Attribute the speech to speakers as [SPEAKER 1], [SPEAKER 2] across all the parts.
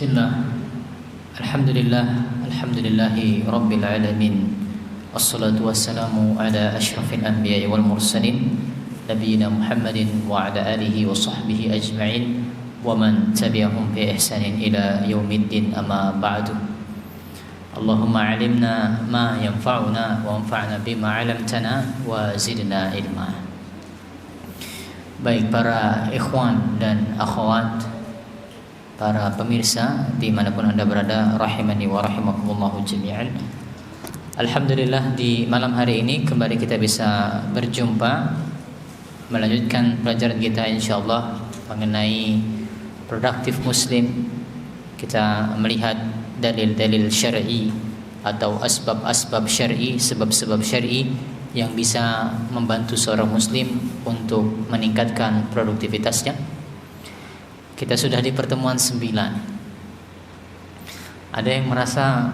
[SPEAKER 1] Bismillah. Alhamdulillahi Rabbil Alamin. Wassalatu wassalamu ala ashrafil anbiya'i wal mursalin Nabiyyina Muhammadin wa ala alihi wa sahbihi ajma'in wa man tabi'ahum bi ihsanin ila yaumiddin, amma ba'du. Allahumma alimna ma yanfa'una wa anfa'na bima 'allamtana wa zidna ilma. Baik para ikhwan dan akhwat, para pemirsa dimanapun Anda berada, rahimani wa rahimakumullahu jami'an. Alhamdulillah, di malam hari ini kembali kita bisa berjumpa melanjutkan pelajaran kita insyaallah mengenai produktif muslim. Kita melihat dalil-dalil syar'i atau asbab-asbab syar'i, sebab-sebab syar'i yang bisa membantu seorang muslim untuk meningkatkan produktivitasnya. Kita sudah di pertemuan 9. Ada yang merasa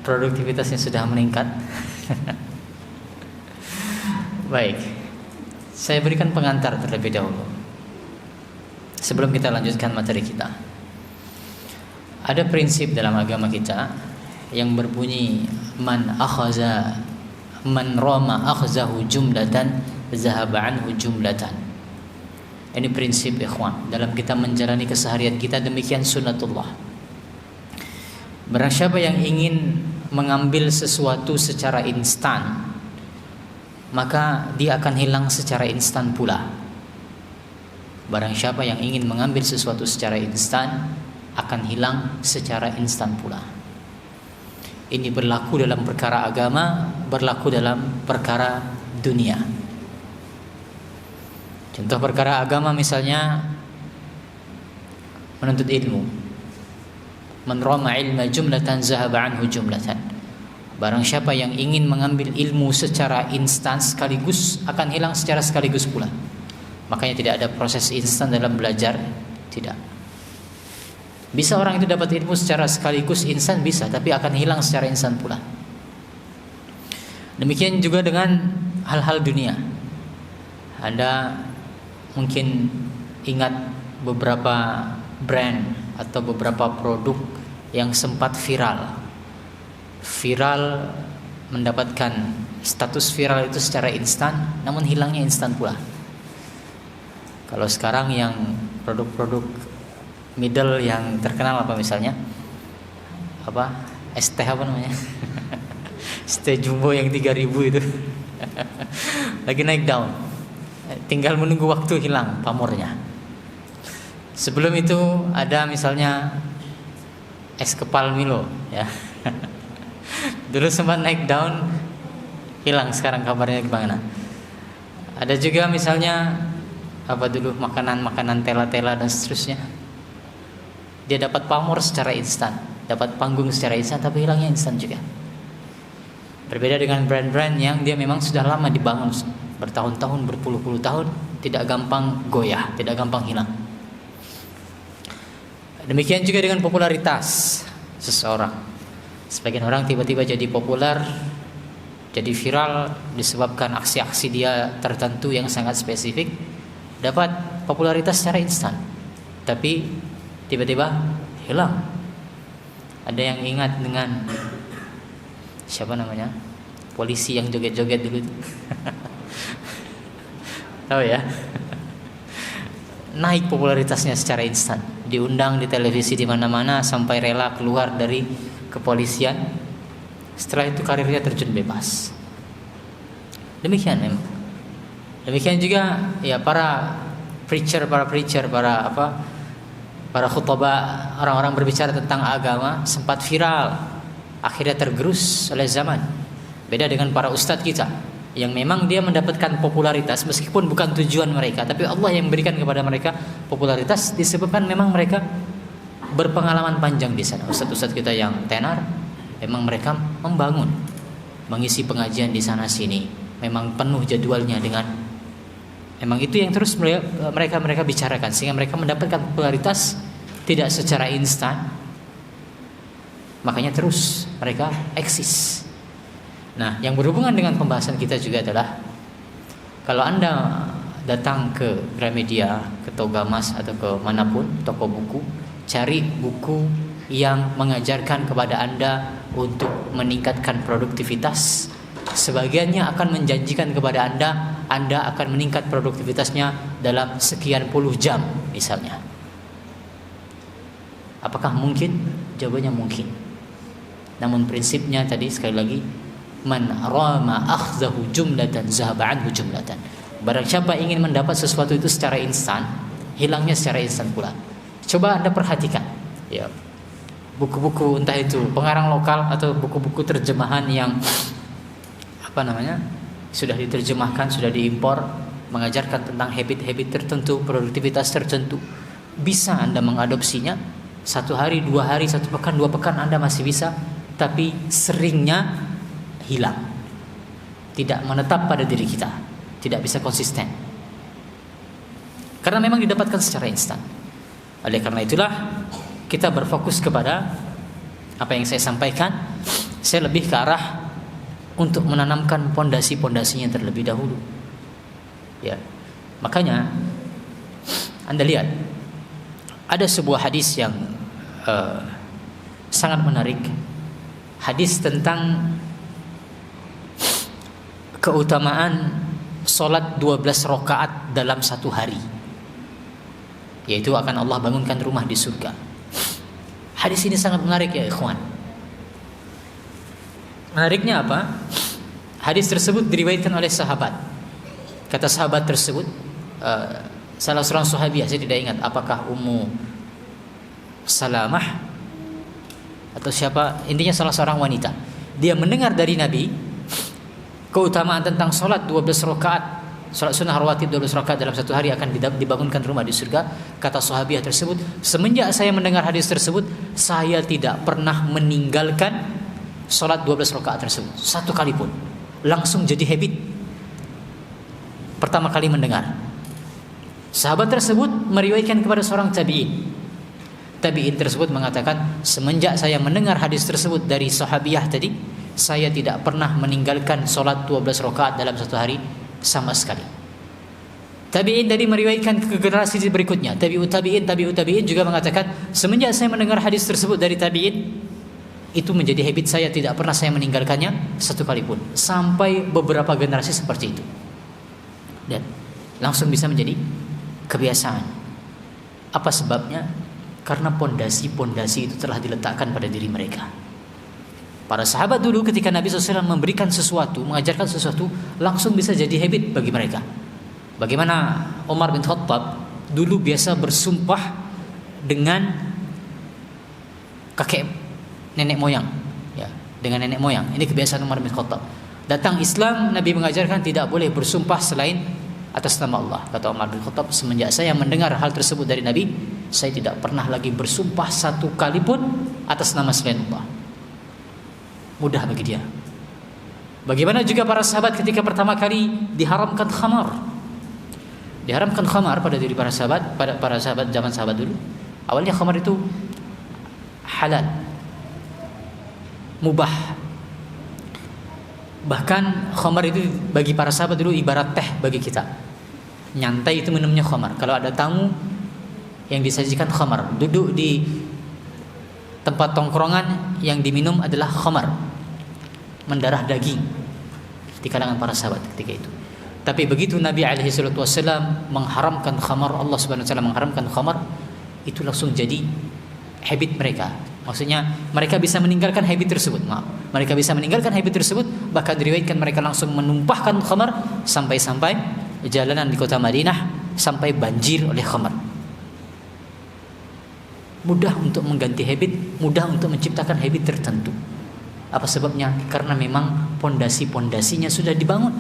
[SPEAKER 1] produktivitasnya sudah meningkat? Baik, saya berikan pengantar terlebih dahulu sebelum kita lanjutkan materi kita. Ada prinsip dalam agama kita yang berbunyi man rama akhzahu jumlatan zahaba anhu jumlatan. Ini prinsip ikhwan dalam kita menjalani keseharian kita, demikian sunnatullah. Barang siapa yang ingin mengambil sesuatu secara instan, maka dia akan hilang secara instan pula. Barang siapa yang ingin mengambil sesuatu secara instan, akan hilang secara instan pula. Ini berlaku dalam perkara agama, berlaku dalam perkara dunia. Contoh perkara agama misalnya menuntut ilmu. Man rama ilma jumlatan zahaba anhu jumlatan. Barang siapa yang ingin mengambil ilmu secara instan sekaligus, akan hilang secara sekaligus pula. Makanya tidak ada proses instan dalam belajar, tidak. Bisa orang itu dapat ilmu secara sekaligus instan, bisa, tapi akan hilang secara instan pula. Demikian juga dengan hal-hal dunia. Anda mungkin ingat beberapa brand atau beberapa produk yang sempat viral mendapatkan status viral itu secara instan, namun hilangnya instan pula. Kalau sekarang yang produk-produk middle yang terkenal apa misalnya, apa ST apa namanya ST Jumbo yang 3000 itu lagi naik daun, tinggal menunggu waktu hilang pamornya. Sebelum itu ada misalnya es kepal Milo, ya. Dulu sempat naik daun, hilang sekarang kabarnya gimana. Ada juga misalnya apa dulu makanan tela-tela dan seterusnya. Dia dapat pamor secara instan, dapat panggung secara instan, tapi hilangnya instan juga. Berbeda dengan brand-brand yang dia memang sudah lama dibangun, bertahun-tahun, berpuluh-puluh tahun, tidak gampang goyah, tidak gampang hilang. Demikian juga dengan popularitas seseorang. Sebagian orang tiba-tiba jadi populer, jadi viral disebabkan aksi-aksi dia tertentu yang sangat spesifik, dapat popularitas secara instan, tapi tiba-tiba hilang. Ada yang ingat dengan siapa namanya? Polisi yang joget-joget dulu itu. Tahu ya? Naik popularitasnya secara instan, diundang di televisi di mana-mana sampai rela keluar dari kepolisian. Setelah itu karirnya terjun bebas. Demikian memang. Demikian juga ya para preacher, para khutbah, orang-orang berbicara tentang agama sempat viral, akhirnya tergerus oleh zaman. Beda dengan para ustadz kita yang memang dia mendapatkan popularitas meskipun bukan tujuan mereka, tapi Allah yang memberikan kepada mereka popularitas disebabkan memang mereka berpengalaman panjang di sana. Ustadz-ustadz kita yang tenar, memang mereka membangun, mengisi pengajian di sana sini, memang penuh jadwalnya dengan, memang itu yang terus mereka bicarakan, sehingga mereka mendapatkan popularitas tidak secara instan, makanya terus mereka eksis. Nah, yang berhubungan dengan pembahasan kita juga adalah kalau Anda datang ke Gramedia, ke Togamas atau ke manapun toko buku, cari buku yang mengajarkan kepada Anda untuk meningkatkan produktivitas. Sebagiannya akan menjanjikan kepada Anda akan meningkat produktivitasnya dalam sekian puluh jam misalnya. Apakah mungkin? Jawabannya mungkin. Namun prinsipnya tadi sekali lagi, man rama akhzahu jumlatan zahaba anhu jumlatan. Barang siapa ingin mendapat sesuatu itu secara instan, hilangnya secara instan pula. Coba Anda perhatikan, ya, buku-buku entah itu pengarang lokal atau buku-buku terjemahan yang sudah diterjemahkan, sudah diimpor, mengajarkan tentang habit-habit tertentu, produktivitas tertentu. Bisa Anda mengadopsinya 1 hari, 2 hari, 1 pekan, 2 pekan Anda masih bisa, tapi seringnya hilang, tidak menetap pada diri kita, tidak bisa konsisten, karena memang didapatkan secara instan. Oleh karena itulah kita berfokus kepada apa yang saya sampaikan. Saya lebih ke arah untuk menanamkan pondasi-pondasinya terlebih dahulu, ya. Makanya Anda lihat ada sebuah hadis yang sangat menarik, hadis tentang keutamaan solat 12 rakaat dalam 1 hari, yaitu akan Allah bangunkan rumah di surga. Hadis ini sangat menarik ya ikhwan. Menariknya apa? Hadis tersebut diriwayatkan oleh sahabat. Kata sahabat tersebut, salah seorang sahabiah, saya tidak ingat apakah Ummu Salamah atau siapa, intinya salah seorang wanita. Dia mendengar dari Nabi keutamaan tentang solat 12 rakaat, solat sunnah rawatib 12 rakaat dalam 1 hari akan dibangunkan rumah di surga. Kata sahabiah tersebut, semenjak saya mendengar hadis tersebut, saya tidak pernah meninggalkan solat 12 rakaat tersebut 1 kali pun. Langsung jadi habit pertama kali mendengar. Sahabat tersebut meriwayatkan kepada seorang tabi'in. Tabi'in tersebut mengatakan, semenjak saya mendengar hadis tersebut dari sahabiah tadi, saya tidak pernah meninggalkan solat 12 rakaat dalam 1 hari sama sekali. Tabi'in tadi meriwayatkan ke generasi berikutnya, tabi'ut tabi'in juga mengatakan, semenjak saya mendengar hadis tersebut dari tabi'in, itu menjadi habit saya, tidak pernah saya meninggalkannya 1 kali pun, sampai beberapa generasi seperti itu, dan langsung bisa menjadi kebiasaan. Apa sebabnya? Karena pondasi-pondasi itu telah diletakkan pada diri mereka. Para sahabat dulu ketika Nabi SAW memberikan sesuatu, mengajarkan sesuatu, langsung bisa jadi habit bagi mereka. Bagaimana Umar bin Khattab dulu biasa bersumpah dengan kakek nenek moyang, ya, dengan nenek moyang. Ini kebiasaan Umar bin Khattab. Datang Islam, Nabi mengajarkan tidak boleh bersumpah selain atas nama Allah. Kata Umar bin Khattab, semenjak saya mendengar hal tersebut dari Nabi, saya tidak pernah lagi bersumpah 1 kali pun atas nama selain Allah. Mudah bagi dia. Bagaimana juga para sahabat ketika pertama kali diharamkan khamar. Diharamkan khamar pada diri para sahabat, pada para sahabat zaman sahabat dulu. Awalnya khamar itu halal, mubah. Bahkan khamar itu bagi para sahabat dulu ibarat teh bagi kita. Nyantai itu minumnya khamar. Kalau ada tamu yang disajikan khamar, duduk di tempat tongkrongan yang diminum adalah khamar, mendarah daging di kalangan para sahabat ketika itu. Tapi begitu Nabi SAW mengharamkan khamar, Allah Subhanahu wa taala mengharamkan khamar, itu langsung jadi habit mereka. Maksudnya mereka bisa meninggalkan habit tersebut. Mereka bisa meninggalkan habit tersebut, bahkan diriwayatkan mereka langsung menumpahkan khamar sampai-sampai jalanan di kota Madinah sampai banjir oleh khamar. Mudah untuk mengganti habit, mudah untuk menciptakan habit tertentu. Apa sebabnya? Karena memang pondasi-pondasinya sudah dibangun.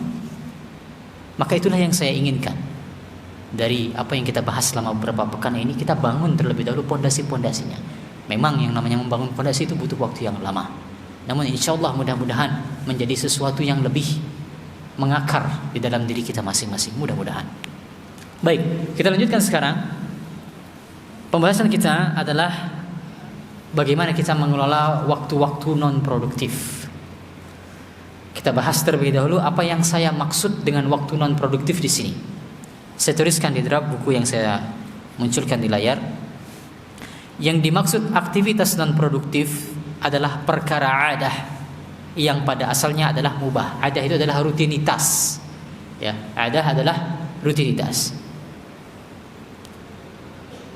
[SPEAKER 1] Maka itulah yang saya inginkan. Dari apa yang kita bahas selama beberapa pekan ini, kita bangun terlebih dahulu pondasi-pondasinya. Memang yang namanya membangun pondasi itu butuh waktu yang lama. Namun insya Allah mudah-mudahan menjadi sesuatu yang lebih mengakar di dalam diri kita masing-masing. Mudah-mudahan. Baik, kita lanjutkan sekarang. Pembahasan kita adalah bagaimana kita mengelola waktu-waktu non-produktif. Kita bahas terlebih dahulu apa yang saya maksud dengan waktu non-produktif di sini. Saya tuliskan di draft buku yang saya munculkan di layar. Yang dimaksud aktivitas non produktif adalah perkara adah yang pada asalnya adalah mubah. Adah itu adalah rutinitas. Ya, adah adalah rutinitas.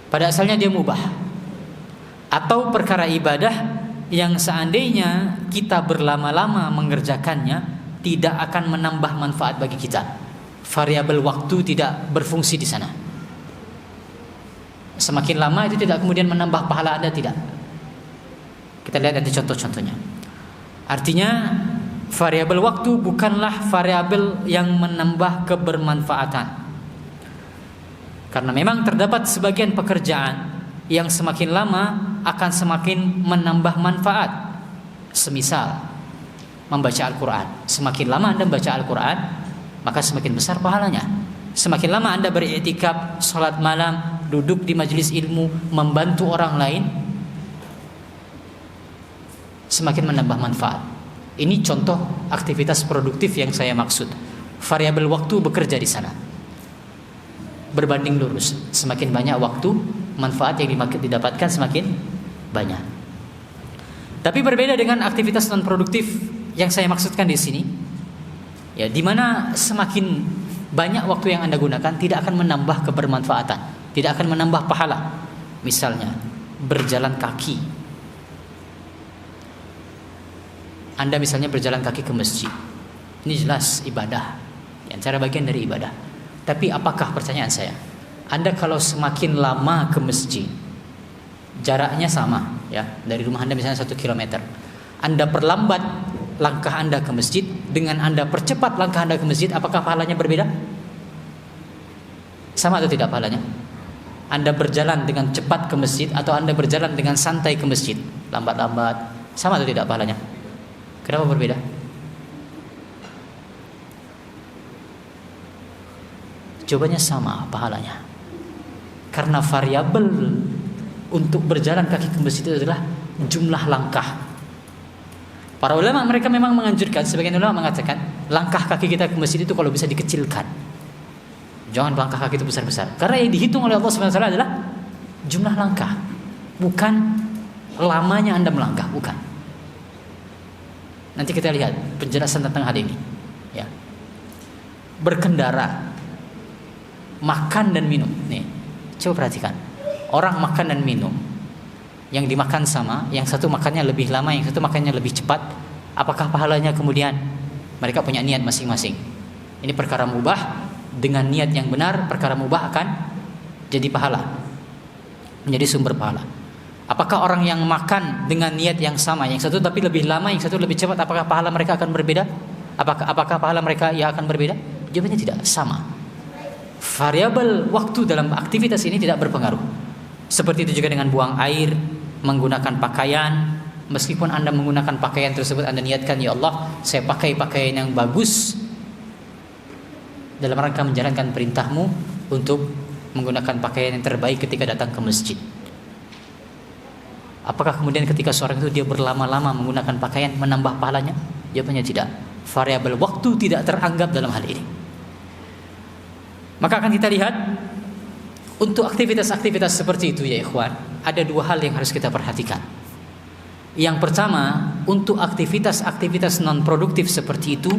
[SPEAKER 1] Pada asalnya dia mubah. Atau perkara ibadah yang seandainya kita berlama-lama mengerjakannya tidak akan menambah manfaat bagi kita. Variabel waktu tidak berfungsi di sana. Semakin lama itu tidak kemudian menambah pahala Anda, tidak. Kita lihat nanti contoh-contohnya. Artinya variabel waktu bukanlah variabel yang menambah kebermanfaatan. Karena memang terdapat sebagian pekerjaan yang semakin lama akan semakin menambah manfaat. Semisal membaca Al-Quran. Semakin lama Anda membaca Al-Quran, maka semakin besar pahalanya. Semakin lama Anda beriktikaf, salat malam, duduk di majelis ilmu, membantu orang lain, semakin menambah manfaat. Ini contoh aktivitas produktif yang saya maksud. Variabel waktu bekerja di sana. Berbanding lurus, semakin banyak waktu, manfaat yang didapatkan semakin banyak. Tapi berbeda dengan aktivitas non produktif yang saya maksudkan di sini, ya, di mana semakin banyak waktu yang Anda gunakan tidak akan menambah kebermanfaatan, tidak akan menambah pahala. Misalnya berjalan kaki. Anda misalnya berjalan kaki ke masjid. Ini jelas ibadah, yang cara bagian dari ibadah. Tapi apakah, pertanyaan saya, Anda kalau semakin lama ke masjid, jaraknya sama, ya, dari rumah Anda misalnya 1 kilometer, Anda perlambat langkah Anda ke masjid dengan Anda percepat langkah Anda ke masjid, apakah pahalanya berbeda? Sama atau tidak pahalanya? Anda berjalan dengan cepat ke masjid atau Anda berjalan dengan santai ke masjid, lambat-lambat, sama atau tidak pahalanya? Kenapa berbeda? Jawabannya sama pahalanya. Karena variabel untuk berjalan kaki ke masjid itu adalah jumlah langkah. Para ulama mereka memang menganjurkan, sebagian ulama mengatakan langkah kaki kita ke masjid itu kalau bisa dikecilkan. Jangan langkah kaki itu besar-besar. Karena yang dihitung oleh Allah Subhanahu wa taala adalah jumlah langkah, bukan lamanya Anda melangkah, bukan. Nanti kita lihat penjelasan tentang hal ini. Ya. Berkendara, makan dan minum. Nih, coba perhatikan. Orang makan dan minum, yang dimakan sama, yang satu makannya lebih lama, yang satu makannya lebih cepat. Apakah pahalanya kemudian? Mereka punya niat masing-masing. Ini perkara mubah, dengan niat yang benar, perkara mubah akan jadi pahala, menjadi sumber pahala. Apakah orang yang makan dengan niat yang sama, yang satu tapi lebih lama, yang satu lebih cepat, apakah pahala mereka akan berbeda? Apakah pahala mereka ya akan berbeda? Jawabannya tidak, sama. Variabel waktu dalam aktivitas ini tidak berpengaruh. Seperti itu juga dengan buang air, menggunakan pakaian. Meskipun Anda menggunakan pakaian tersebut, Anda niatkan, ya Allah, saya pakai pakaian yang bagus dalam rangka menjalankan perintah-Mu untuk menggunakan pakaian yang terbaik ketika datang ke masjid. Apakah kemudian ketika seorang itu dia berlama-lama menggunakan pakaian menambah pahalanya? Jawabannya tidak. Variabel waktu tidak teranggap dalam hal ini. Maka akan kita lihat untuk aktivitas-aktivitas seperti itu, ya ikhwan, ada dua hal yang harus kita perhatikan. Yang pertama, untuk aktivitas-aktivitas non produktif seperti itu,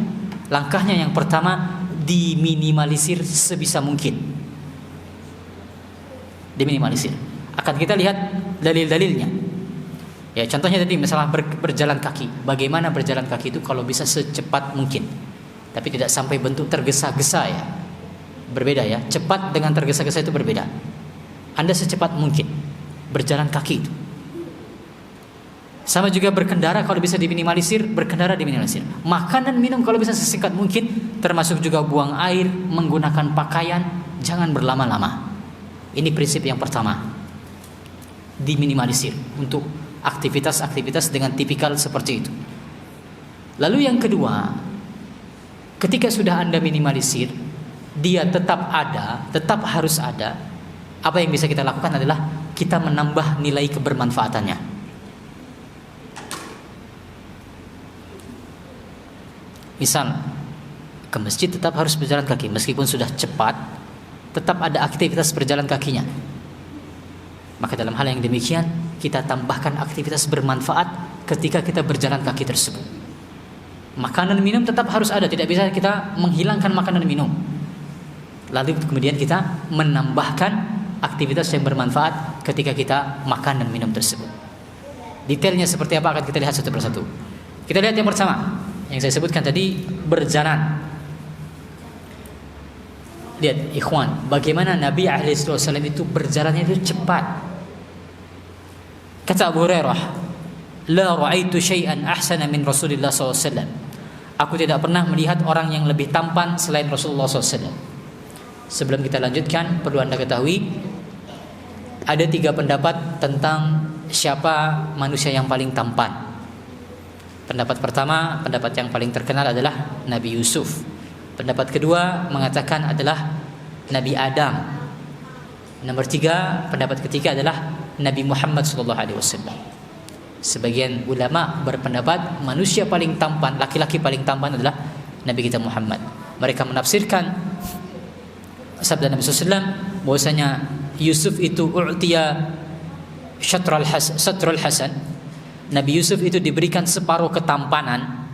[SPEAKER 1] langkahnya yang pertama diminimalisir sebisa mungkin. Diminimalisir. Akan kita lihat dalil-dalilnya. Ya, contohnya tadi masalah berjalan kaki. Bagaimana berjalan kaki itu kalau bisa secepat mungkin, tapi tidak sampai bentuk tergesa-gesa, ya. Berbeda, ya. Cepat dengan tergesa-gesa itu berbeda. Anda secepat mungkin berjalan kaki itu. Sama juga berkendara, kalau bisa diminimalisir, berkendara diminimalisir. Makan dan minum kalau bisa sesingkat mungkin, termasuk juga buang air, menggunakan pakaian, jangan berlama-lama. Ini prinsip yang pertama. Diminimalisir untuk aktivitas-aktivitas dengan tipikal seperti itu. Lalu yang kedua, ketika sudah Anda minimalisir, dia tetap ada, tetap harus ada. Apa yang bisa kita lakukan adalah kita menambah nilai kebermanfaatannya. Misal, ke masjid tetap harus berjalan kaki, meskipun sudah cepat, tetap ada aktivitas berjalan kakinya. Maka dalam hal yang demikian kita tambahkan aktivitas bermanfaat ketika kita berjalan kaki tersebut. Makanan minum tetap harus ada, tidak bisa kita menghilangkan makanan minum. Lalu kemudian kita menambahkan aktivitas yang bermanfaat ketika kita makan dan minum tersebut. Detailnya seperti apa akan kita lihat satu persatu. Kita lihat yang pertama, yang saya sebutkan tadi, berjalan. Lihat ikhwan, bagaimana Nabi SAW itu berjalannya itu cepat. Kata Abu Hurairah, la ra'aitu syai'an ahsana min Rasulillah SAW. Aku tidak pernah melihat orang yang lebih tampan selain Rasulullah SAW. Sebelum kita lanjutkan, perlu Anda ketahui ada 3 pendapat tentang siapa manusia yang paling tampan. Pendapat pertama, pendapat yang paling terkenal adalah Nabi Yusuf. Pendapat kedua mengatakan adalah Nabi Adam. Nomor 3, pendapat ketiga adalah Nabi Muhammad SAW. Sebagian ulama berpendapat manusia paling tampan, laki-laki paling tampan adalah Nabi kita Muhammad. Mereka menafsirkan sabda Nabi SAW bahwasanya Yusuf itu u'tiya syatrul hasan. Nabi Yusuf itu diberikan separuh ketampanan.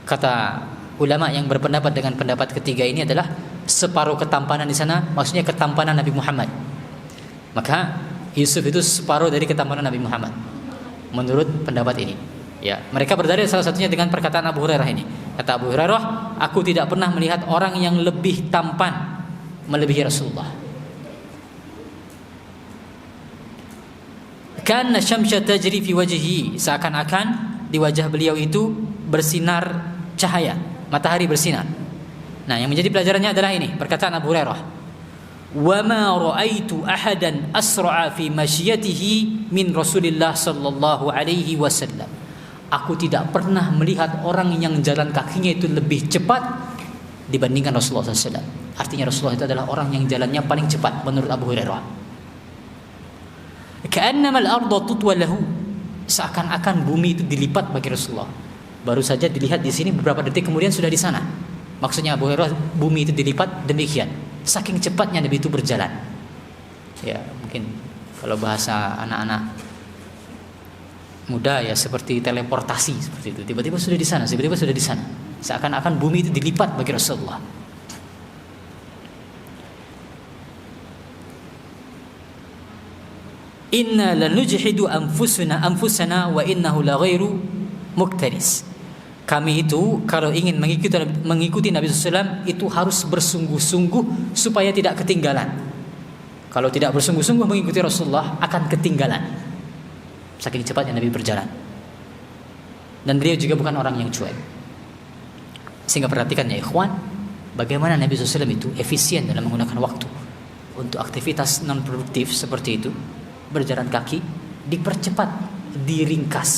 [SPEAKER 1] Kata ulama yang berpendapat dengan pendapat ketiga ini adalah separuh ketampanan di sana maksudnya ketampanan Nabi Muhammad. Maka Yusuf itu separuh dari ketampanan Nabi Muhammad menurut pendapat ini. Ya, mereka berdalil salah satunya dengan perkataan Abu Hurairah ini. Kata Abu Hurairah, aku tidak pernah melihat orang yang lebih tampan melebihi Rasulullah. Kana syamsya tajri fi wajhihi, seakan-akan di wajah beliau itu bersinar cahaya, matahari bersinar. Nah, yang menjadi pelajarannya adalah ini, perkataan Abu Hurairah. Wa ma ra'aitu ahadan asra'a fi mashyatihi min Rasulillah sallallahu alaihi wasallam. Aku tidak pernah melihat orang yang jalan kakinya itu lebih cepat dibandingkan Rasulullah SAW. Artinya Rasulullah itu adalah orang yang jalannya paling cepat menurut Abu Hurairah. Ka'annama al-ardu tutwa lahu, seakan-akan bumi itu dilipat bagi Rasulullah. Baru saja dilihat di sini, beberapa detik kemudian sudah di sana. Maksudnya Abu Hurairah, bumi itu dilipat demikian. Saking cepatnya Nabi itu berjalan. Ya, mungkin kalau bahasa anak-anak muda ya seperti teleportasi seperti itu. Tiba-tiba sudah di sana, tiba-tiba sudah di sana. Seakan-akan bumi itu dilipat bagi Rasulullah. Inna lanujhidu anfusana wa innahu la ghairu muktaris. Kami itu kalau ingin mengikuti Nabi SAW itu harus bersungguh-sungguh supaya tidak ketinggalan. Kalau tidak bersungguh-sungguh mengikuti Rasulullah akan ketinggalan. Saking cepatnya Nabi berjalan. Dan beliau juga bukan orang yang cuek. Sehingga perhatikan ya ikhwan, bagaimana Nabi SAW itu efisien dalam menggunakan waktu untuk aktivitas non produktif seperti itu. Berjalan kaki dipercepat, diringkas.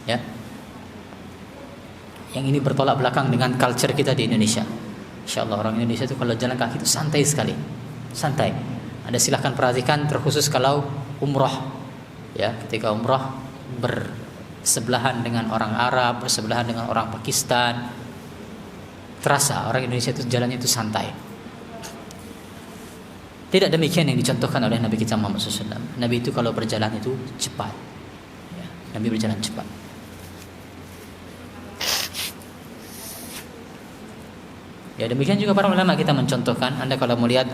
[SPEAKER 1] Ya. Yang ini bertolak belakang dengan culture kita di Indonesia. Insyaallah orang Indonesia itu kalau jalan kaki itu santai sekali. Santai. Anda silahkan perhatikan terkhusus kalau umrah. Ya, ketika umrah bersebelahan dengan orang Arab, bersebelahan dengan orang Pakistan. Terasa orang Indonesia itu jalannya itu santai. Tidak demikian yang dicontohkan oleh Nabi kita Muhammad SAW. Nabi itu kalau berjalan itu cepat. Ya, Nabi berjalan cepat. Ya, demikian juga para ulama kita mencontohkan. Anda kalau melihat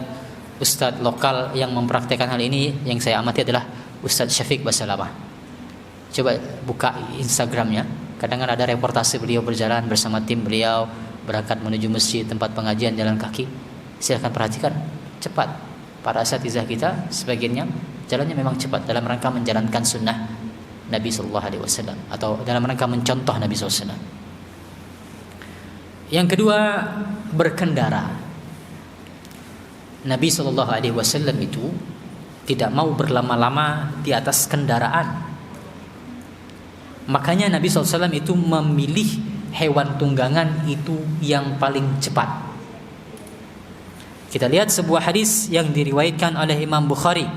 [SPEAKER 1] ustadz lokal yang mempraktekkan hal ini, yang saya amati adalah Ustadz Syafiq Basalamah. Coba buka Instagramnya. Kadang-kadang ada reportase beliau berjalan bersama tim beliau berangkat menuju masjid tempat pengajian jalan kaki. Silahkan perhatikan, cepat. Para asatizah kita sebagiannya jalannya memang cepat dalam rangka menjalankan sunnah Nabi SAW atau dalam rangka mencontoh Nabi SAW. Yang kedua, berkendara. Nabi SAW itu tidak mau berlama-lama di atas kendaraan. Makanya Nabi SAW itu memilih hewan tunggangan itu yang paling cepat. Kita lihat sebuah hadis yang diriwayatkan oleh Imam Bukhari.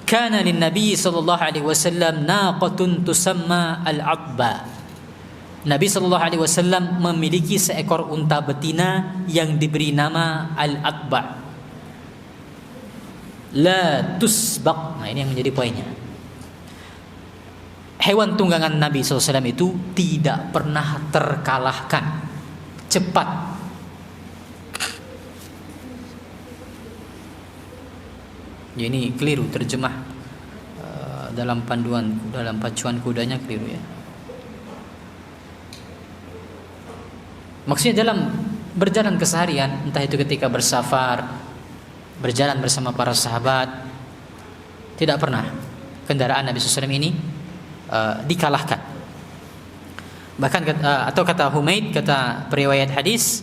[SPEAKER 1] Kana lin-nabi sallallahu alaihi wasallam naqatun tusamma al-'abba. Nabi sallallahu alaihi wasallam memiliki seekor unta betina yang diberi nama al-'abba. la tusbaq. Nah, ini yang menjadi poinnya. Hewan tunggangan Nabi SAW itu tidak pernah terkalahkan, cepat. Ini keliru terjemah dalam pacuan kudanya keliru ya. Maksudnya dalam berjalan keseharian, entah itu ketika bersafar, berjalan bersama para sahabat, tidak pernah kendaraan Nabi SAW ini dikalahkan. Bahkan atau kata Humaid, kata periwayat hadis,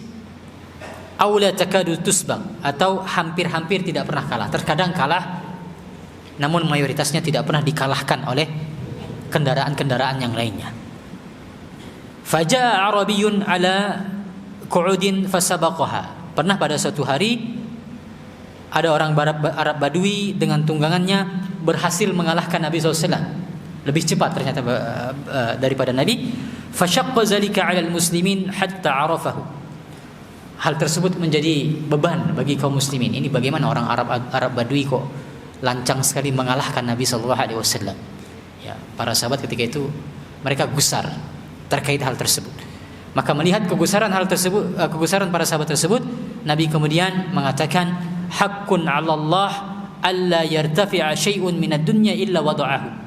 [SPEAKER 1] aula takadu tusbaq, atau hampir-hampir tidak pernah kalah. Terkadang kalah, namun mayoritasnya tidak pernah dikalahkan oleh kendaraan-kendaraan yang lainnya. Faja'a Arabiyyun ala qu'udin fasabaqaha. Pernah pada suatu hari ada orang Arab Badui dengan tunggangannya berhasil mengalahkan Nabi SAW. Lebih cepat ternyata daripada Nabi. Fashaqqa zalika 'ala al-muslimin hatta 'arafahu. Hal tersebut menjadi beban bagi kaum muslimin. Ini bagaimana orang Arab Badui kok lancang sekali mengalahkan Nabi SAW. Ya, para sahabat ketika itu mereka gusar terkait hal tersebut. Maka melihat kegusaran kegusaran para sahabat tersebut, Nabi kemudian mengatakan, haqqun 'ala Allah alla yartafi'a syai'un minad dunya illa wada'ahu.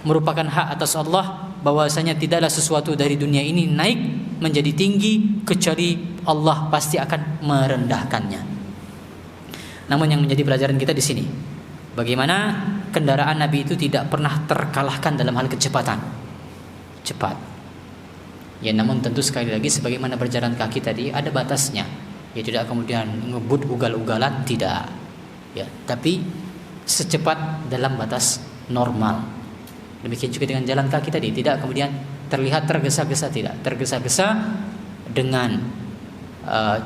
[SPEAKER 1] Merupakan hak atas Allah bahwasanya tidaklah sesuatu dari dunia ini naik menjadi tinggi kecuali Allah pasti akan merendahkannya. Namun yang menjadi pelajaran kita di sini, bagaimana kendaraan Nabi itu tidak pernah terkalahkan dalam hal kecepatan. Cepat. Ya, namun tentu sekali lagi sebagaimana berjalan kaki tadi ada batasnya. Ya, tidak kemudian ngebut ugal-ugalan, tidak. Ya, tapi secepat dalam batas normal. Demikian juga dengan jalan kaki tadi, tidak kemudian terlihat tergesa-gesa, tidak. Tergesa-gesa dengan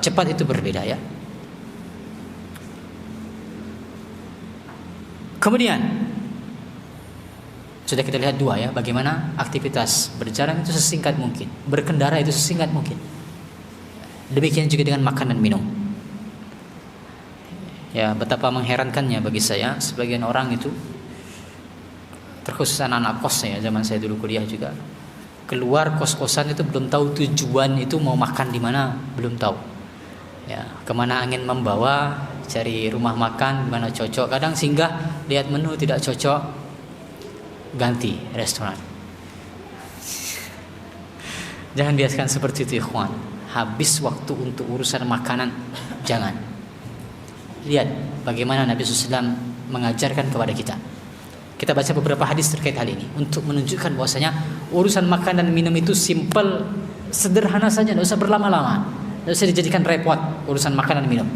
[SPEAKER 1] cepat itu berbeda ya. Kemudian sudah kita lihat dua ya, bagaimana aktivitas berjalan itu sesingkat mungkin, berkendara itu sesingkat mungkin. Demikian juga dengan makan dan minum. Ya, betapa mengherankannya bagi saya, sebagian orang itu, terkhusus anak-anak kos ya, zaman saya dulu kuliah juga, keluar kos-kosan itu belum tahu tujuan itu mau makan di mana, belum tahu. Ya, kemana angin membawa, cari rumah makan mana cocok. Kadang singgah lihat menu tidak cocok, ganti restoran. Jangan biarkan seperti itu, ikhwan. Habis waktu untuk urusan makanan, jangan. Lihat bagaimana Nabi SAW mengajarkan kepada kita. Kita baca beberapa hadis terkait hal ini untuk menunjukkan bahwasanya urusan makan dan minum itu simple, sederhana saja, tidak usah berlama-lama, tidak usah dijadikan repot urusan makan dan minum.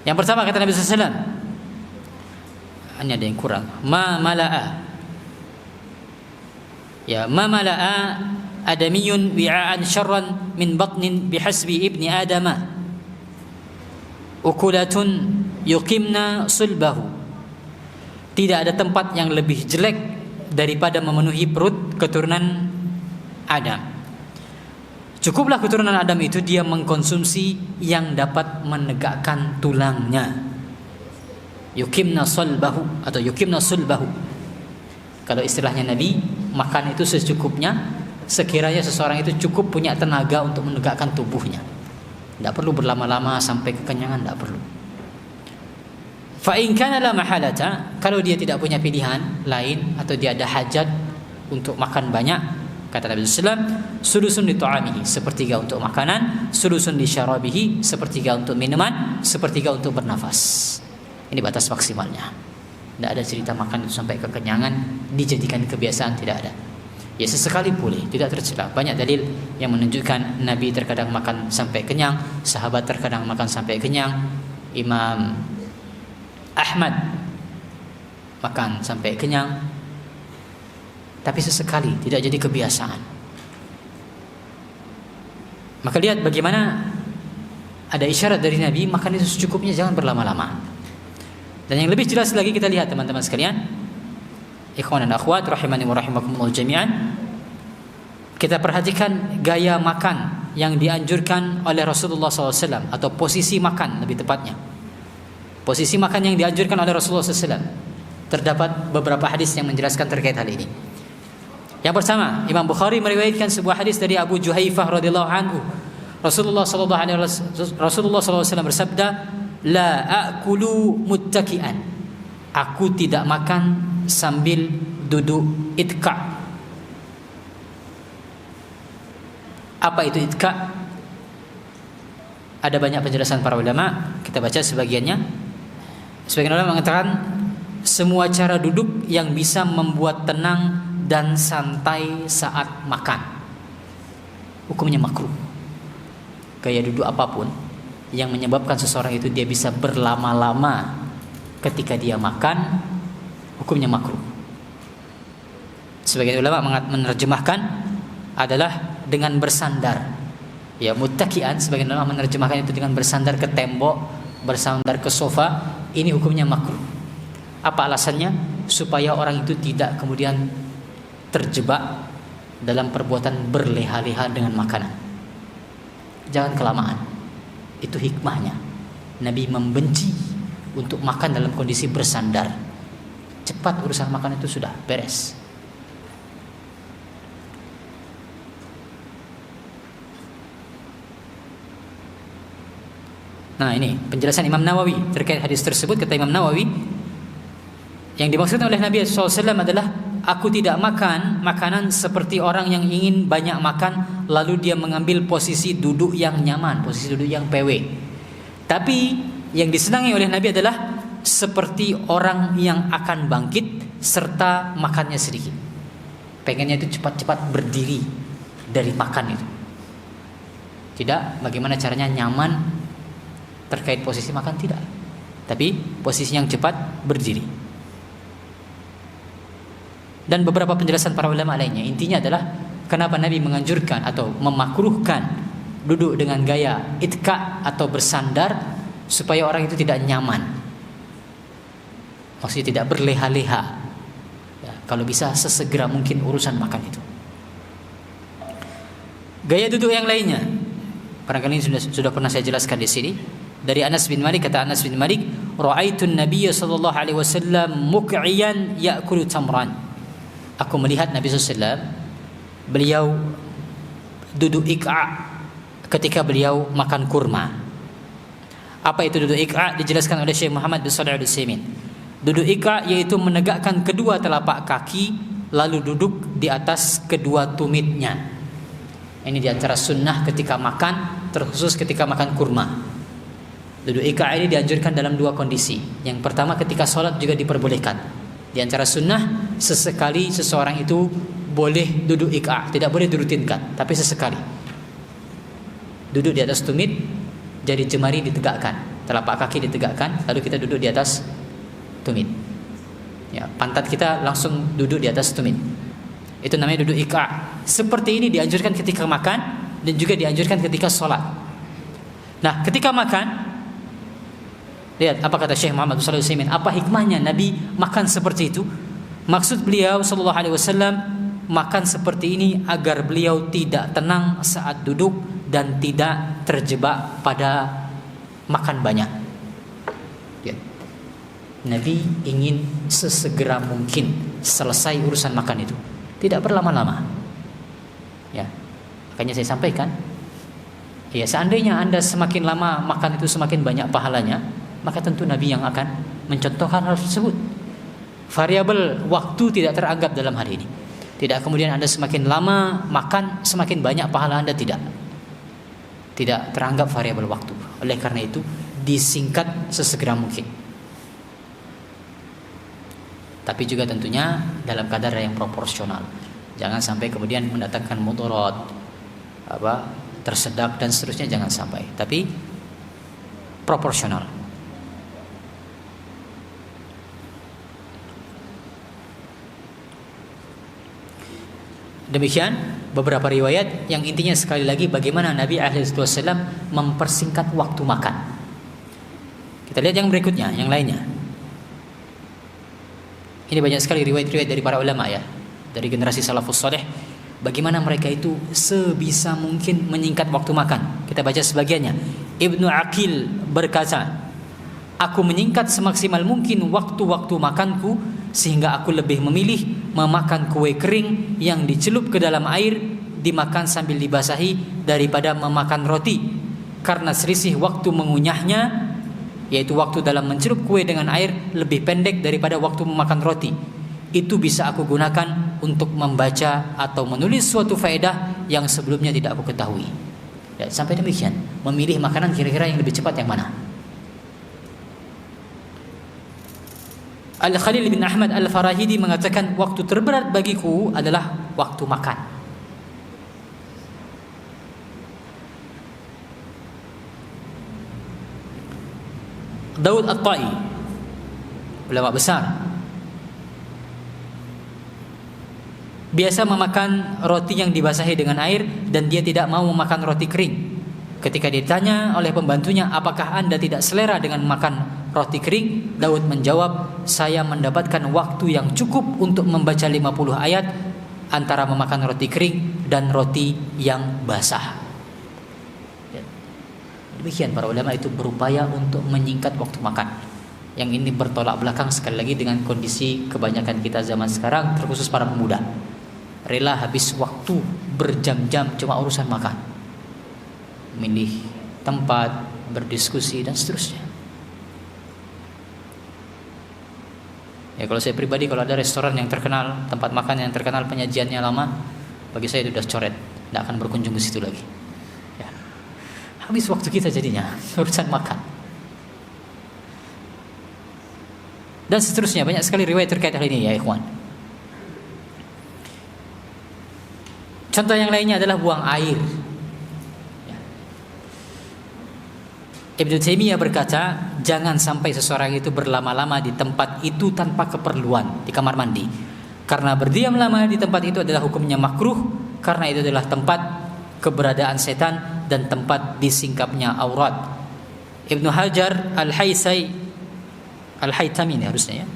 [SPEAKER 1] Yang pertama kata Nabi SAW, hanya ada yang kurang, ma mala'a adamiyun wi'aan syarran min batnin bihasbi ibni adama ukulatun yuqimna sulbahu. Tidak ada tempat yang lebih jelek daripada memenuhi perut keturunan Adam. Cukuplah keturunan Adam itu dia mengkonsumsi yang dapat menegakkan tulangnya. Yuqimna sulbahu atau yuqimna sulbahu. Kalau istilahnya Nabi, makan itu secukupnya, sekiranya seseorang itu cukup punya tenaga untuk menegakkan tubuhnya. Tidak perlu berlama-lama sampai kekenyangan, tidak perlu. Fa in kana la mahalata, kalau dia tidak punya pilihan lain atau dia ada hajat untuk makan banyak, kata Nabi SAW, sulusun li ta'amihi, sepertiga untuk makanan, sulusun li syarabihi, sepertiga untuk minuman, sepertiga untuk bernafas. Ini batas maksimalnya. Tidak ada cerita makan itu sampai kekenyangan dijadikan kebiasaan, tidak ada. Ya, sesekali boleh, tidak tercela. Banyak dalil yang menunjukkan Nabi terkadang makan sampai kenyang, sahabat terkadang makan sampai kenyang, Imam Ahmad makan sampai kenyang, tapi sesekali, tidak jadi kebiasaan. Maka lihat bagaimana ada isyarat dari Nabi, makan itu secukupnya, jangan berlama-lama. Dan yang lebih jelas lagi kita lihat teman-teman sekalian, ikhwan dan akhwat rahimani wa rahimakumullah jami'an, kita perhatikan gaya makan yang dianjurkan oleh Rasulullah SAW, atau posisi makan lebih tepatnya. Posisi makan yang dianjurkan oleh Rasulullah SAW. Terdapat beberapa hadis yang menjelaskan terkait hal ini. Yang pertama, Imam Bukhari meriwayatkan sebuah hadis dari Abu Juhaifah radhiyallahu anhu. Rasulullah SAW bersabda, "La akulu muttaki'an." Aku tidak makan sambil duduk itqa. Apa itu itqa? Ada banyak penjelasan para ulama. Kita baca sebagiannya. Sebagian ulama mengatakan semua cara duduk yang bisa membuat tenang dan santai saat makan, hukumnya makruh. Gaya duduk apapun yang menyebabkan seseorang itu dia bisa berlama-lama ketika dia makan, hukumnya makruh. Sebagian ulama menerjemahkan adalah dengan bersandar. Ya, muttaki'an, sebagian ulama menerjemahkan itu dengan bersandar ke tembok, bersandar ke sofa. Ini hukumnya makruh. Apa alasannya? Supaya orang itu tidak kemudian terjebak dalam perbuatan berleha-leha dengan makanan. Jangan kelamaan. Itu hikmahnya. Nabi membenci untuk makan dalam kondisi bersandar. Cepat urusan makan itu sudah beres. Nah, ini penjelasan Imam Nawawi terkait hadis tersebut. Kata Imam Nawawi, yang dimaksudkan oleh Nabi SAW adalah aku tidak makan makanan seperti orang yang ingin banyak makan lalu dia mengambil posisi duduk yang nyaman, posisi duduk yang PW. Tapi yang disenangi oleh Nabi adalah seperti orang yang akan bangkit serta makannya sedikit. Pengennya itu cepat-cepat berdiri dari makan itu. Tidak bagaimana caranya nyaman terkait posisi makan, tidak. Tapi posisi yang cepat berdiri. Dan beberapa penjelasan para ulama lainnya. Intinya adalah kenapa Nabi menganjurkan atau memakruhkan duduk dengan gaya itqa atau bersandar, supaya orang itu tidak nyaman. Maksudnya tidak berleha-leha. Ya, kalau bisa sesegera mungkin urusan makan itu. Gaya duduk yang lainnya, barangkali ini sudah pernah saya jelaskan di sini. Dari Anas bin Malik, kata Anas bin Malik, "Ra'aitun Nabiy sallallahu alaihi wasallam muk'iyan ya'kulu tamran." Aku melihat Nabi SAW, beliau duduk iqa ketika beliau makan kurma. Apa itu duduk iqa? Dijelaskan oleh Syekh Muhammad bin Shalih Al-Utsaimin. Duduk iqa yaitu menegakkan kedua telapak kaki lalu duduk di atas kedua tumitnya. Ini di antara sunnah ketika makan, terkhusus ketika makan kurma. Duduk iqa ini dianjurkan dalam dua kondisi. Yang pertama, ketika sholat juga diperbolehkan. Di antara sunnah, sesekali seseorang itu boleh duduk iqa, tidak boleh dirutinkan, tapi sesekali. Duduk di atas tumit, jari jemari ditegakkan, telapak kaki ditegakkan, lalu kita duduk di atas tumit. Ya, pantat kita langsung duduk di atas tumit. Itu namanya duduk iqa. Seperti ini dianjurkan ketika makan dan juga dianjurkan ketika sholat. Nah, ketika makan, lihat apa kata Syekh Muhammad Shalih Al-Utsaimin. Apa hikmahnya Nabi makan seperti itu? Maksud beliau sallallahu alaihi wasallam makan seperti ini agar beliau tidak tenang saat duduk dan tidak terjebak pada makan banyak. Ya. Nabi ingin sesegera mungkin selesai urusan makan itu, tidak berlama-lama. Ya, makanya saya sampaikan, ya seandainya Anda semakin lama makan itu semakin banyak pahalanya, maka tentu Nabi yang akan mencontohkan hal tersebut. Variabel waktu tidak teranggap dalam hal ini. Tidak kemudian Anda semakin lama makan semakin banyak pahala Anda, tidak. Tidak teranggap variabel waktu. Oleh karena itu disingkat sesegera mungkin. Tapi juga tentunya dalam kadar yang proporsional. Jangan sampai kemudian mendatangkan mudarat, tersedak dan seterusnya, jangan sampai. Tapi proporsional. Demikian beberapa riwayat yang intinya sekali lagi bagaimana Nabi SAW mempersingkat waktu makan. Kita lihat yang berikutnya, yang lainnya. Ini banyak sekali riwayat-riwayat dari para ulama ya, dari generasi salafus saleh, bagaimana mereka itu sebisa mungkin menyingkat waktu makan. Kita baca sebagiannya. Ibnu Aqil berkata, Aku menyingkat semaksimal mungkin waktu-waktu makanku, sehingga aku lebih memilih memakan kue kering yang dicelup ke dalam air, dimakan sambil dibasahi, daripada memakan roti. Karena selisih waktu mengunyahnya, yaitu waktu dalam mencelup kue dengan air, lebih pendek daripada waktu memakan roti. Itu bisa aku gunakan untuk membaca atau menulis suatu faedah yang sebelumnya tidak aku ketahui. Ya, sampai demikian, memilih makanan kira-kira yang lebih cepat yang mana. Al-Khalil bin Ahmad Al-Farahidi mengatakan, waktu terberat bagiku adalah waktu makan. Daud At-Tai, ulama besar, biasa memakan roti yang dibasahi dengan air, dan dia tidak mau memakan roti kering. Ketika ditanya oleh pembantunya, apakah Anda tidak selera dengan makan roti kering? Daud menjawab, saya mendapatkan waktu yang cukup untuk membaca 50 ayat antara memakan roti kering dan roti yang basah. Demikian para ulama itu berupaya untuk menyingkat waktu makan. Yang ini bertolak belakang sekali lagi dengan kondisi kebanyakan kita zaman sekarang, terkhusus para pemuda. Rela habis waktu berjam-jam cuma urusan makan, milih tempat, berdiskusi dan seterusnya. Ya, kalau saya pribadi, kalau ada restoran yang terkenal, tempat makan yang terkenal penyajiannya lama, bagi saya itu sudah coret, tidak akan berkunjung ke situ lagi. Ya. Habis waktu kita jadinya urusan makan. Dan seterusnya, banyak sekali riwayat terkait hal ini ya ikhwan. Contoh yang lainnya adalah buang air. Ibnu Taimiyah berkata, jangan sampai seseorang itu berlama-lama di tempat itu tanpa keperluan, di kamar mandi. Karena berdiam lama di tempat itu adalah hukumnya makruh, karena itu adalah tempat keberadaan setan dan tempat disingkapnya aurat. Ibnu Hajar Al-Haytami ini harusnya ya,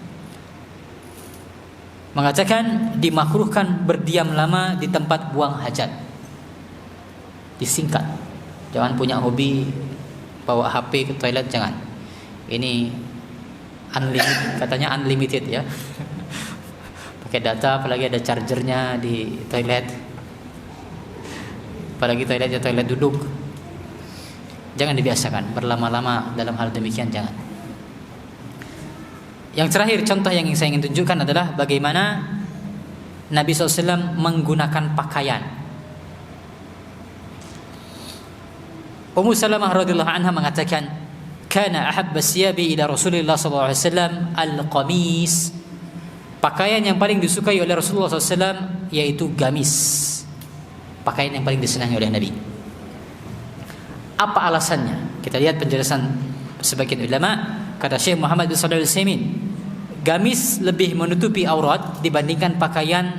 [SPEAKER 1] mengatakan dimakruhkan berdiam lama di tempat buang hajat. Disingkat. Jangan punya hobi bawa HP ke toilet, jangan. Ini unlimited, katanya unlimited ya. Pakai data, apalagi ada chargernya di toilet. Apalagi toiletnya toilet duduk. Jangan dibiasakan berlama-lama dalam hal demikian, jangan. Yang terakhir, contoh yang saya ingin tunjukkan adalah bagaimana Nabi SAW menggunakan pakaian. Ummu Salamah radhiyallahu anha mengatakan, "Kana ahabba siyabi ila Rasulillah sallallahu alaihi wasallam al-qamis." Pakaian yang paling disukai oleh Rasulullah SAW yaitu gamis. Pakaian yang paling disenangi oleh Nabi. Apa alasannya? Kita lihat penjelasan sebagian ulama. Kata Syekh Muhammad bin Shalih Al-Utsaimin, gamis lebih menutupi aurat dibandingkan pakaian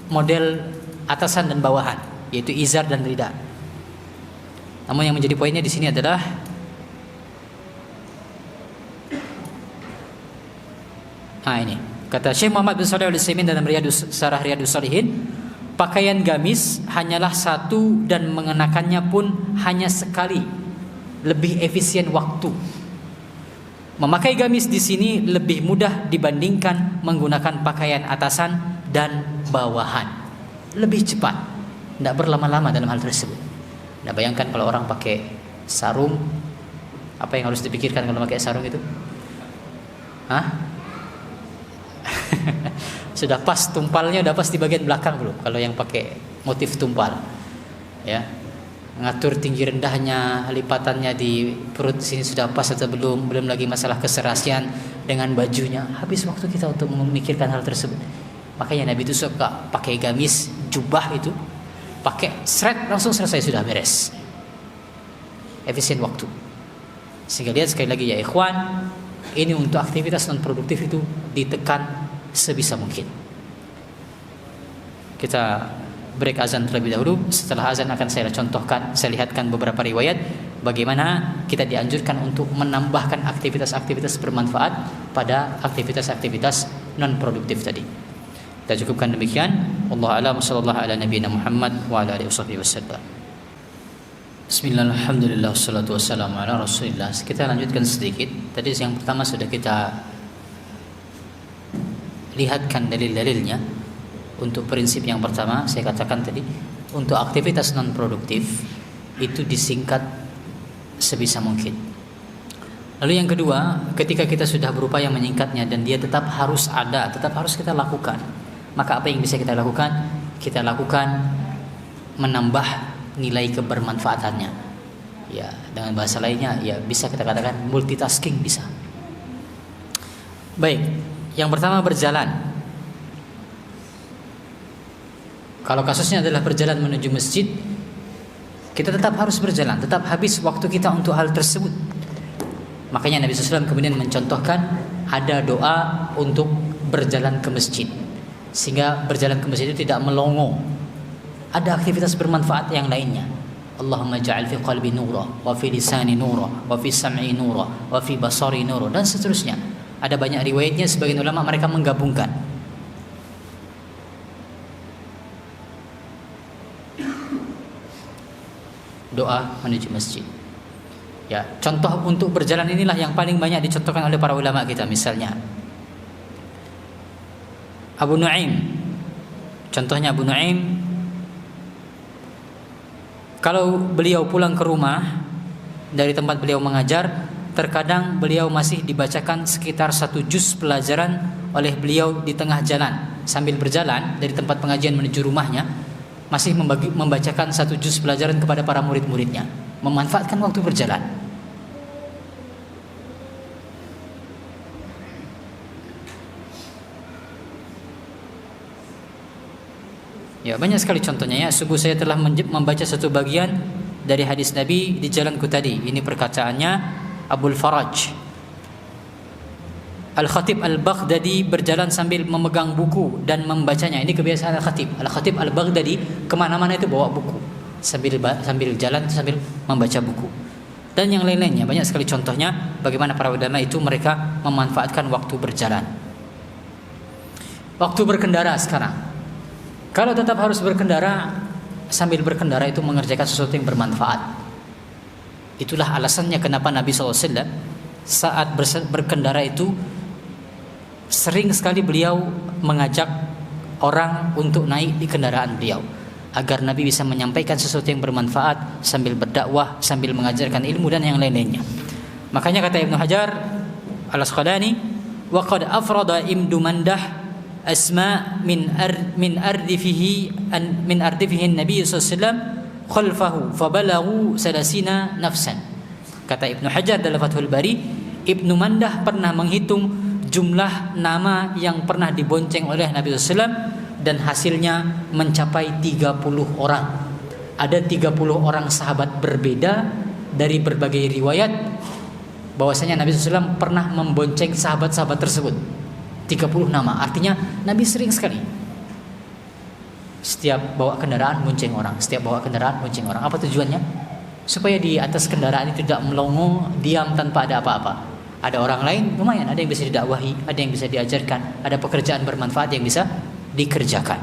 [SPEAKER 1] model atasan dan bawahan, yaitu izar dan rida. Namun yang menjadi poinnya di sini adalah ini. Kata Syekh Muhammad bin Shalih Al-Utsaimin dalam Syarah Riyadhus Shalihin, pakaian gamis hanyalah satu dan mengenakannya pun hanya sekali. Lebih efisien waktu. Memakai gamis di sini lebih mudah dibandingkan menggunakan pakaian atasan dan bawahan. Lebih cepat, tidak berlama-lama dalam hal tersebut. Nah, bayangkan kalau orang pakai sarung, apa yang harus dipikirkan kalau pakai sarung itu? Sudah pas tumpalnya, udah pas di bagian belakang belum? Kalau yang pakai motif tumpal, ya, ngatur tinggi rendahnya, lipatannya di perut sini sudah pas atau belum? Belum lagi masalah keserasian dengan bajunya. Habis waktu kita untuk memikirkan hal tersebut. Makanya Nabi itu suka pakai gamis, jubah itu. Pakai seret langsung selesai, sudah beres. Efisien waktu. Sehingga lihat sekali lagi ya ikhwan, ini untuk aktivitas non produktif itu ditekan sebisa mungkin. Kita break azan terlebih dahulu. Setelah azan akan saya contohkan, saya lihatkan beberapa riwayat bagaimana kita dianjurkan untuk menambahkan aktivitas-aktivitas bermanfaat pada aktivitas-aktivitas non produktif tadi. Kita cukupkan demikian. Wallahu a'lam, sallallahu ala nabiyina Muhammad wa ala alihi wasallam. Bismillah, alhamdulillah, wassalatu wassalamu ala rasulillah. Kita lanjutkan sedikit. Tadi yang pertama sudah kita lihatkan dalil-dalilnya. Untuk prinsip yang pertama saya katakan tadi, untuk aktivitas non produktif itu disingkat sebisa mungkin. Lalu yang kedua, ketika kita sudah berupaya menyingkatnya dan dia tetap harus ada, tetap harus kita lakukan, maka apa yang bisa kita lakukan? Kita lakukan menambah nilai kebermanfaatannya. Ya, dengan bahasa lainnya ya bisa kita katakan multitasking bisa. Baik, yang pertama berjalan. Kalau kasusnya adalah berjalan menuju masjid, kita tetap harus berjalan, tetap habis waktu kita untuk hal tersebut. Makanya Nabi SAW kemudian mencontohkan ada doa untuk berjalan ke masjid, sehingga berjalan ke masjid itu tidak melongo. Ada aktivitas bermanfaat yang lainnya. Allahumma ja'al fi qalbi nura, wa fi lisani nura, wa fi sam'i nura, wa fi basari nura, dan seterusnya. Ada banyak riwayatnya, sebagian ulama mereka menggabungkan. Doa menuju masjid. Ya, contoh untuk berjalan inilah yang paling banyak dicontohkan oleh para ulama kita. Misalnya Abu Nuaim. Contohnya Abu Nuaim, kalau beliau pulang ke rumah dari tempat beliau mengajar, terkadang beliau masih dibacakan sekitar 1 juz pelajaran oleh beliau di tengah jalan. Sambil berjalan dari tempat pengajian menuju rumahnya, masih membacakan 1 juz pelajaran kepada para murid-muridnya, memanfaatkan waktu berjalan. Ya, banyak sekali contohnya ya. Sungguh saya telah membaca satu bagian dari hadis Nabi di jalanku tadi. Ini perkataannya Abul Faraj. Al-Khatib Al-Baghdadi berjalan sambil memegang buku dan membacanya. Ini kebiasaan Al-Khatib. Al-Khatib Al-Baghdadi kemana-mana itu bawa buku, sambil jalan sambil membaca buku. Dan yang lain-lainnya, banyak sekali contohnya bagaimana para ulama itu mereka memanfaatkan waktu berjalan. Waktu berkendara sekarang, kalau tetap harus berkendara, sambil berkendara itu mengerjakan sesuatu yang bermanfaat. Itulah alasannya kenapa Nabi SAW saat berkendara itu sering sekali beliau mengajak orang untuk naik di kendaraan beliau, agar Nabi bisa menyampaikan sesuatu yang bermanfaat sambil berdakwah, sambil mengajarkan ilmu dan yang lain-lainnya. Makanya kata Ibnu Hajar Al-Asqalani, wa qad afrada Ibnu Mandah asma min ardifihi Nabi SAW khalfahu fabalaghu 30 nafsan. Kata Ibnu Hajar dalam Fathul Bari, Ibnu Mandah pernah menghitung jumlah nama yang pernah dibonceng oleh Nabi SAW dan hasilnya mencapai 30 orang. Ada 30 orang sahabat berbeda dari berbagai riwayat bahwasanya Nabi SAW pernah membonceng sahabat-sahabat tersebut. 30 nama, artinya Nabi sering sekali setiap bawa kendaraan bonceng orang, setiap bawa kendaraan bonceng orang. Apa tujuannya? Supaya di atas kendaraan itu tidak melongo, diam tanpa ada apa-apa. Ada orang lain, lumayan, ada yang bisa didakwahi, ada yang bisa diajarkan, ada pekerjaan bermanfaat yang bisa dikerjakan,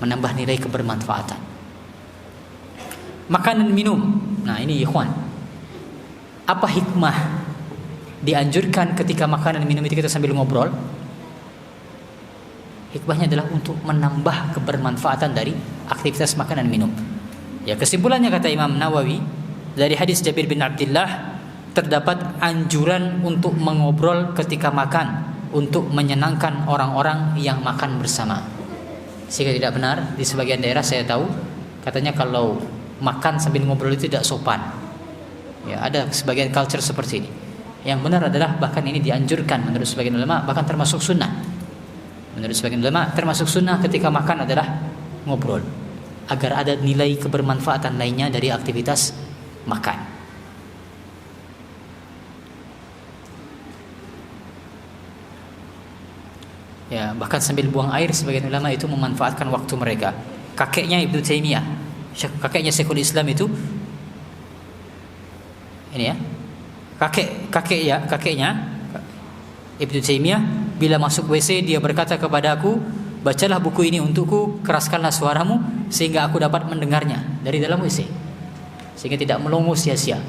[SPEAKER 1] menambah nilai kebermanfaatan. Makanan minum, nah ini ikhwan, apa hikmah dianjurkan ketika makanan minum itu kita sambil ngobrol? Hikmahnya adalah untuk menambah kebermanfaatan dari aktivitas makanan minum. Ya, kesimpulannya kata Imam Nawawi dari hadis Jabir bin Abdullah, terdapat anjuran untuk mengobrol ketika makan untuk menyenangkan orang-orang yang makan bersama. Sehingga tidak benar di sebagian daerah saya tahu katanya kalau makan sambil ngobrol itu tidak sopan. Ya, ada sebagian culture seperti ini. Yang benar adalah bahkan ini dianjurkan menurut sebagian ulama, bahkan termasuk sunnah. Menurut sebagian ulama termasuk sunnah ketika makan adalah ngobrol, agar ada nilai kebermanfaatan lainnya dari aktivitas makan. Ya, bahkan sambil buang air sebagian ulama itu memanfaatkan waktu mereka. Kakeknya Ibnu Taimiyah, kakeknya Syekhul Islam itu ini ya. Kakeknya Ibnu Taimiyah bila masuk WC dia berkata kepadaku, bacalah buku ini untukku, keraskanlah suaramu sehingga aku dapat mendengarnya dari dalam WC. sehingga tidak melongo sia-sia.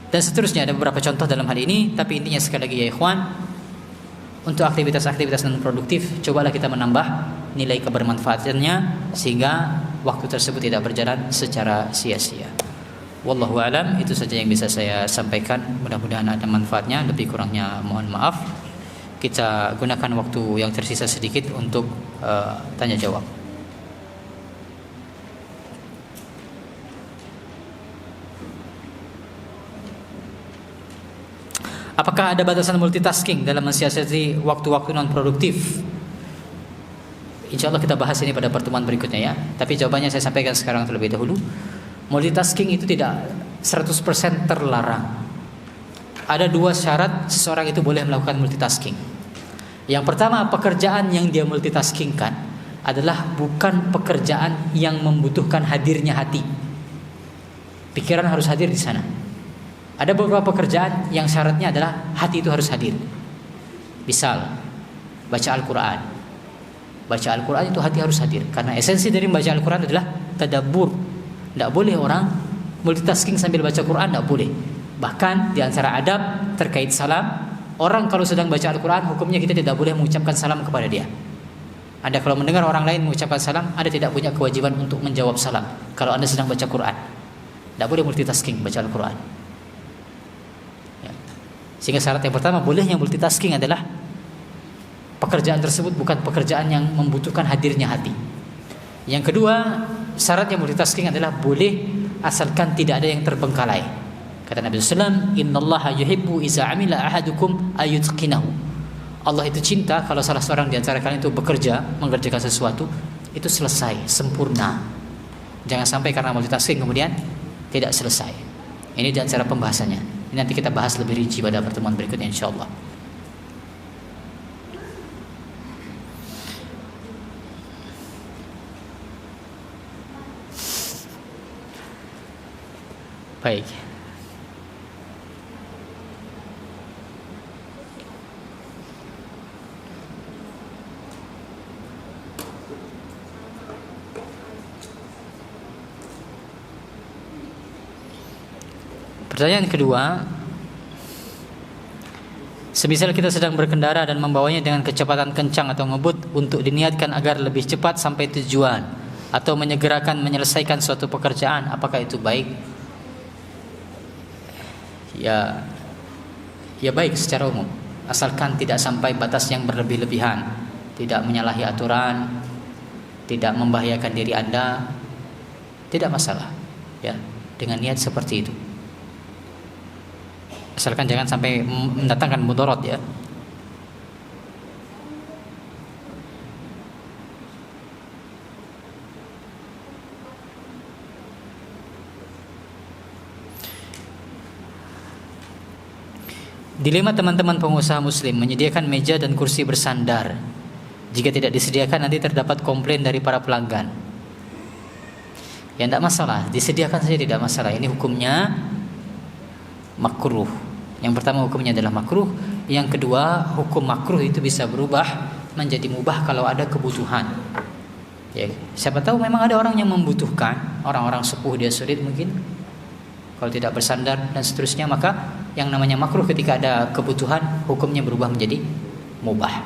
[SPEAKER 1] Dan seterusnya ada beberapa contoh dalam hal ini, tapi intinya sekali lagi ya ikhwan, untuk aktivitas-aktivitas non produktif cobalah kita menambah nilai kebermanfaatannya sehingga waktu tersebut tidak berjalan secara sia-sia. Wallahu alam, itu saja yang bisa saya sampaikan. Mudah-mudahan ada manfaatnya, lebih kurangnya mohon maaf. Kita gunakan waktu yang tersisa sedikit untuk tanya jawab. Apakah ada batasan multitasking dalam mensiasati waktu-waktu non produktif? Insya Allah kita bahas ini pada pertemuan berikutnya ya. Tapi jawabannya saya sampaikan sekarang terlebih dahulu. Multitasking itu tidak 100% terlarang. Ada dua syarat seseorang itu boleh melakukan multitasking. Yang pertama, pekerjaan yang dia multitaskingkan adalah bukan pekerjaan yang membutuhkan hadirnya hati. Pikiran harus hadir di sana. Ada beberapa pekerjaan yang syaratnya adalah hati itu harus hadir. Misal, baca Al-Quran. Baca Al-Quran itu hati harus hadir. Karena esensi dari membaca Al-Quran adalah tadabbur. Tidak boleh orang multitasking sambil baca Quran, tidak boleh. Bahkan di antara adab terkait salam, orang kalau sedang baca Al-Quran, hukumnya kita tidak boleh mengucapkan salam kepada dia. Anda kalau mendengar orang lain mengucapkan salam, Anda tidak punya kewajiban untuk menjawab salam. Kalau Anda sedang baca Quran, tidak boleh multitasking baca Al-Quran. Sehingga syarat yang pertama bolehnya multitasking adalah pekerjaan tersebut bukan pekerjaan yang membutuhkan hadirnya hati. Yang kedua, syaratnya multitasking adalah boleh asalkan tidak ada yang terbengkalai. Kata Nabi SAW, Innallaha yuhibbu iza amila ahadukum ayutqinahu. Allah itu cinta kalau salah seorang di antara kalian itu bekerja, mengerjakan sesuatu, itu selesai, sempurna. Jangan sampai karena multitasking kemudian tidak selesai. Ini di antara pembahasannya. Ini nanti kita bahas lebih rinci pada pertemuan berikutnya insyaallah. Baik. Pertanyaan kedua, semisal kita sedang berkendara dan membawanya dengan kecepatan kencang atau ngebut untuk diniatkan agar lebih cepat sampai tujuan atau menyegerakan menyelesaikan suatu pekerjaan, apakah itu baik? Ya baik secara umum, asalkan tidak sampai batas yang berlebih-lebihan, tidak menyalahi aturan, tidak membahayakan diri Anda, tidak masalah ya dengan niat seperti itu. Asalkan jangan sampai mendatangkan mudarat ya. Dilema teman-teman pengusaha muslim menyediakan meja dan kursi bersandar. Jika tidak disediakan nanti terdapat komplain dari para pelanggan. Ya tidak masalah, disediakan saja tidak masalah. Ini hukumnya makruh. Yang pertama hukumnya adalah makruh. Yang kedua, hukum makruh itu bisa berubah menjadi mubah kalau ada kebutuhan. Ya, siapa tahu memang ada orang yang membutuhkan, orang-orang sepuh dia sulit mungkin kalau tidak bersandar dan seterusnya, maka yang namanya makruh ketika ada kebutuhan hukumnya berubah menjadi mubah.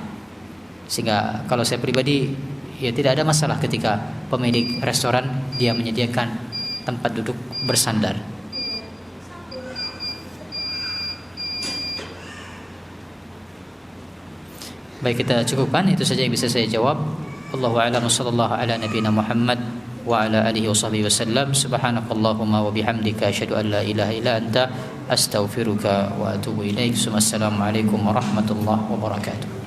[SPEAKER 1] Sehingga kalau saya pribadi ya tidak ada masalah ketika pemilik restoran dia menyediakan tempat duduk bersandar. Baik, kita cukupkan itu saja yang bisa saya jawab. Allahu a'lam, sallallahu ala nabiyina Muhammad wa ala alihi washabihi wasallam. Subhanakallahumma wa bihamdika asyhadu an la ilaha illa anta astaghfiruka wa atubu ilaik. Assalamualaikum warahmatullahi wabarakatuh.